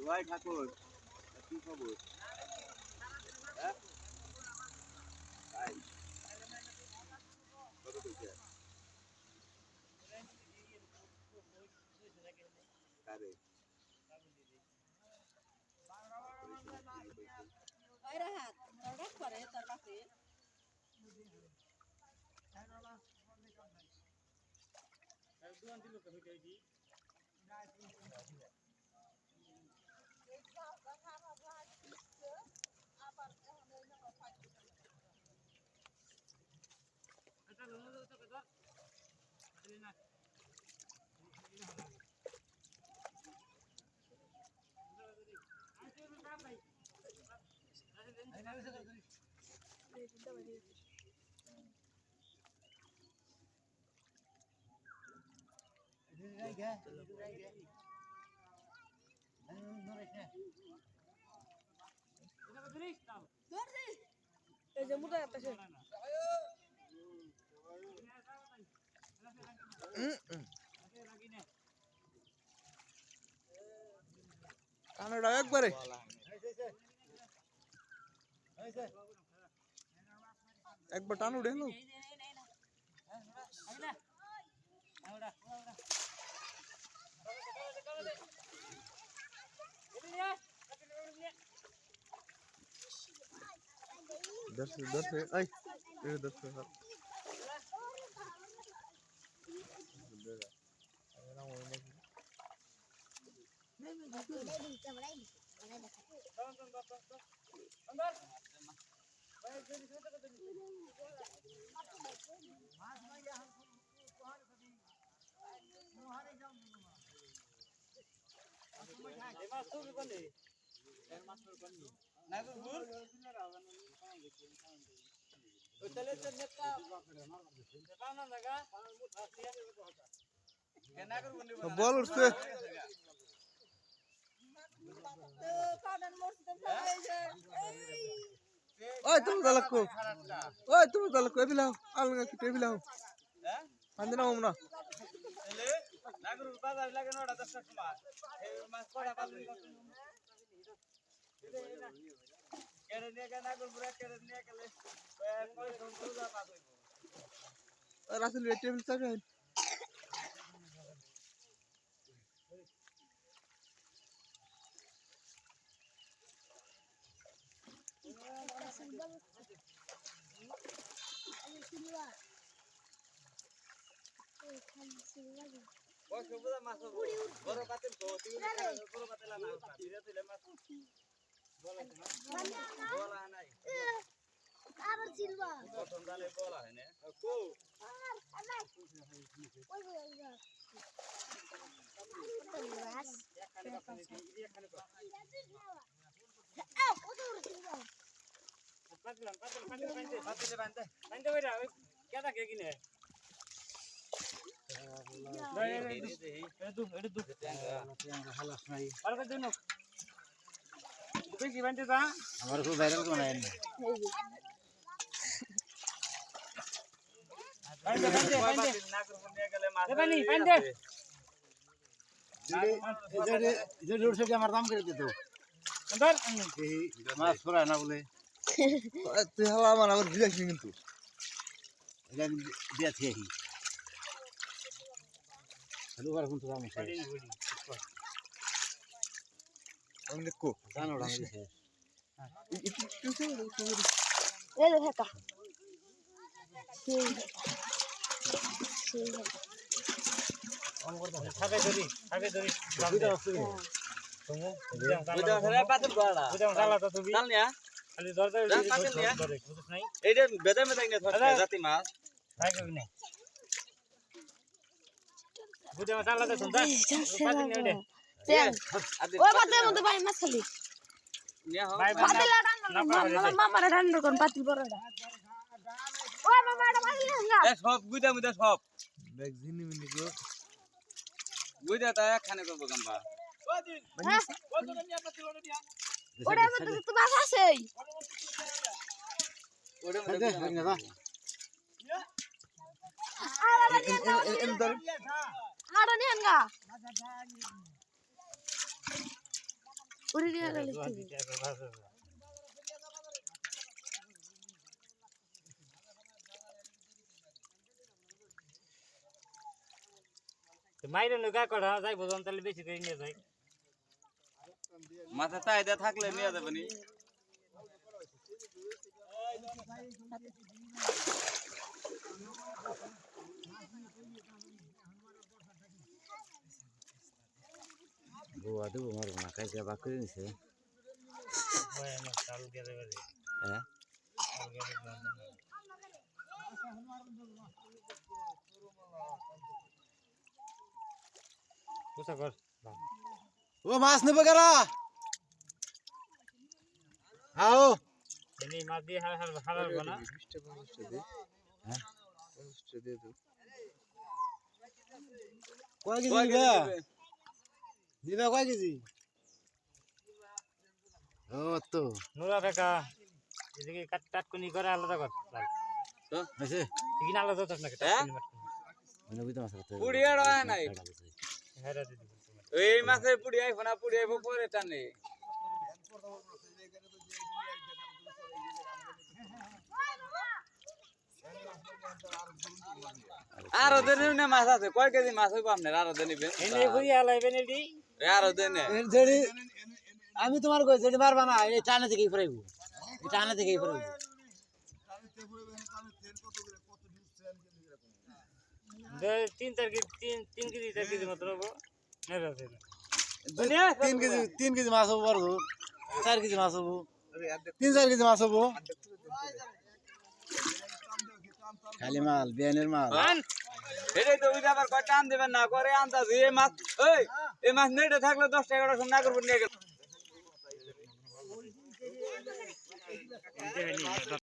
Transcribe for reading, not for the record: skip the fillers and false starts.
ভাই ঠাকুর কি খবর? হ্যাঁ ভাই কত কইছে? কারে ওই রাহাত রড করে তোর বাপে দুয়ান দিল তো হইতে দি এটা লোন তো কত না এই যে মুদা আছে কানাডা একবারে একবার টান উঠে এলো दस आई ये 10 पे बॉल उठते ओए तुम दलक को बिलाओ अलग की बिलाओ अंदर ना हमना নাগর বাজার লাগে 9টা 10টার সময় এই মাছ পড়া বাজার কেড়ে নিয়ে গেলে নাগর পুরা কেড়ে নিয়ে গেলে কয় ঘন্টা পাস হইব रासल टेबल तक है ওই সবুজা মাছ বড় পাতিল তো তুই বড় পাতিল না পাতিলে তুই মাছ বলা নাই আবার সিলবা প্রথম ডালে বলা হয় না কো আর আলাই ওই ওই রাস এখানে পাতিল এখানে কত সিলবা পাতিলে বাঁধতে কইরা ওই কেডা কে কিনে আমার খুব ভাইরাল কোন আইন আমার দাম করে দিত মাছ ফোড়ায় না বলে তুই হালা আমার আবার জিজ্ঞাসা কিন্তু দিয়া থেকে হ্যালো বার কোন দাম আছে আমি দেখো জানো না দিছে এই রে হেকা সেই অন করতে থাকে ধরি সুবিধা আছে তুমি বুঝা ফেরা পাতিল গড়া বুঝা গালা তো তুমি চাল নিয়া খালি দরজা পাতিল নিয়া বুঝছ নাই এইটা বেদা মেদাই না ধরছে জাতি মাছ থাকে কি না বুঝা গালা তো শুনতা পাতিল নিয়ে দে তেল ওই পাতিলের মধ্যে ভাই মাছ খালি নিয়া হো ভাই পাতিল রান্না মামার রান্না কোন পাতিল বড়টা ওই মামা এটা পাতিল না এ সব গুদা মুদা সব দেখ জিনি মিনি গো গুদা তা একখানে করব গাম্বা ওটা মধ্যে তো মাছ আছে ওরে দে না দা এম ধর আড়া নিয়ে আনগা উড়ে গিয়ে গেল মাইরে নৌকা করা যাই বোঝান তাহলে বেশি করে নিয়ে যাই মাথা চাহিদা থাকলে নিয়ে যাবে নি বুয়া দেবো মারবো না খাইছে বাক করে নিছে ওই আমার চাল গেলে গেলে হ্যাঁ চাল গেলে কোথা কর ও মাছ নেবে কারা আও এনে মাছ দিয়ে হারাবো না হ্যাঁ দিয়ে দাও কয় কেজি দিবা দিবা কয় কেজি ও তো নোরা কাকা এদিকে কাটকুনি করে আলাদা কর হয়েছে এখানে আলাদা তো না মানে বুঝতে মাছ করতে পুড়ি আর হয় নাই হেরা দিদি এই মাছের পুড়ি আইবো না পুড়ি আইবো পরে টানে আর ওদের নিয়ে মাছ আছে কয় কেজি মাছ হইবো আপনার আর ওদের নিবেন এনে ঘুরি আলাইবেন এডি আর ওদের নে যেটি আমি তোমার কই যেটি মারবা না এই টানে থেকেই ফরাইব এই টানে থেকেই ফরাইব তিন কেজি 4 কেজি মতো হবো হেরা দিদি 3 কেজি মাছ হবো বড় 4 কেজি মাছ হবো 3-4 কেজি মাছ হবো খালি মাল বিয়ানের মাল এটাই তো ওই আবার কয় টান দেবেন না করে আন্দাজ এই মাছ এই মাছ নেটে থাকলে 10 টাকা করে না করবো নিয়ে গেল